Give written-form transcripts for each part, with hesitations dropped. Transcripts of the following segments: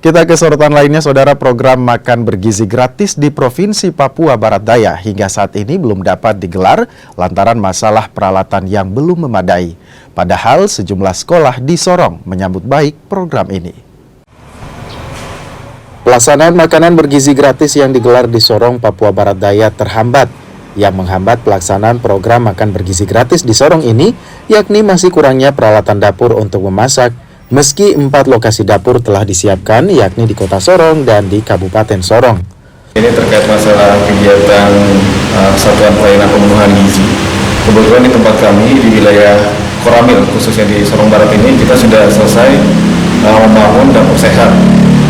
Kita ke sorotan lainnya, saudara. Program makan bergizi gratis di Provinsi Papua Barat Daya hingga saat ini belum dapat digelar lantaran masalah peralatan yang belum memadai. Padahal sejumlah sekolah di Sorong menyambut baik program ini. Pelaksanaan makanan bergizi gratis yang digelar di Sorong, Papua Barat Daya terhambat. Yang menghambat pelaksanaan program makan bergizi gratis di Sorong ini, yakni masih kurangnya peralatan dapur untuk memasak. Meski 4 lokasi dapur telah disiapkan, yakni di Kota Sorong dan di Kabupaten Sorong. Ini terkait masalah kegiatan Satuan Pelayanan Pemenuhan Gizi. Kebetulan di tempat kami di wilayah Koramil, khususnya di Sorong Barat ini, kita sudah selesai membangun dapur sehat.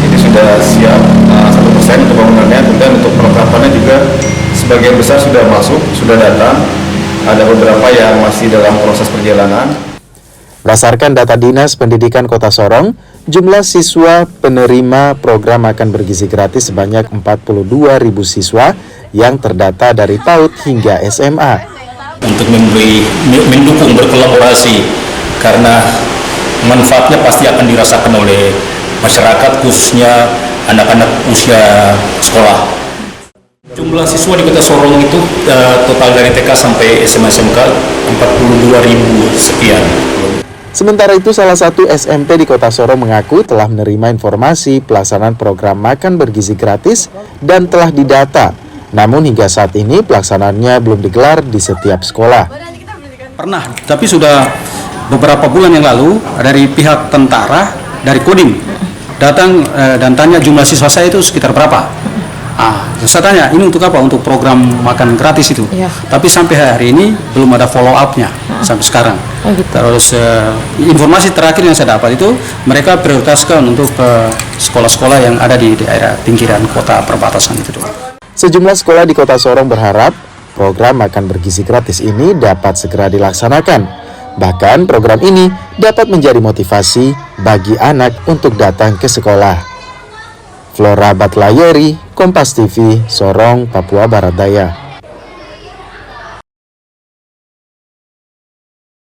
Jadi sudah siap 100% untuk bangunannya, dan untuk perlengkapannya juga sebagian besar sudah masuk, sudah datang. Ada beberapa yang masih dalam proses perjalanan. Berdasarkan data Dinas Pendidikan Kota Sorong, jumlah siswa penerima program makan bergizi gratis sebanyak 42.000 siswa yang terdata dari PAUD hingga SMA. Untuk mendukung berkolaborasi, karena manfaatnya pasti akan dirasakan oleh masyarakat, khususnya anak-anak usia sekolah. Jumlah siswa di Kota Sorong itu total dari TK sampai SMA SMK 42.000 sekian. Sementara itu, salah satu SMP di Kota Sorong mengaku telah menerima informasi pelaksanaan program makan bergizi gratis dan telah didata. Namun hingga saat ini pelaksanaannya belum digelar di setiap sekolah. Pernah, tapi sudah beberapa bulan yang lalu dari pihak tentara, dari Kodim, datang dan tanya jumlah siswa saya itu sekitar berapa. Saya tanya, ini untuk apa? Untuk program makan gratis itu. Ya. Tapi sampai hari ini belum ada follow up-nya sampai sekarang. Oh, gitu. Terus informasi terakhir yang saya dapat itu mereka prioritaskan untuk sekolah-sekolah yang ada di daerah pinggiran kota perbatasan itu. Sejumlah sekolah di Kota Sorong berharap program makan bergizi gratis ini dapat segera dilaksanakan. Bahkan program ini dapat menjadi motivasi bagi anak untuk datang ke sekolah. Flora Batlayeri, Kompas TV, Sorong, Papua Barat Daya.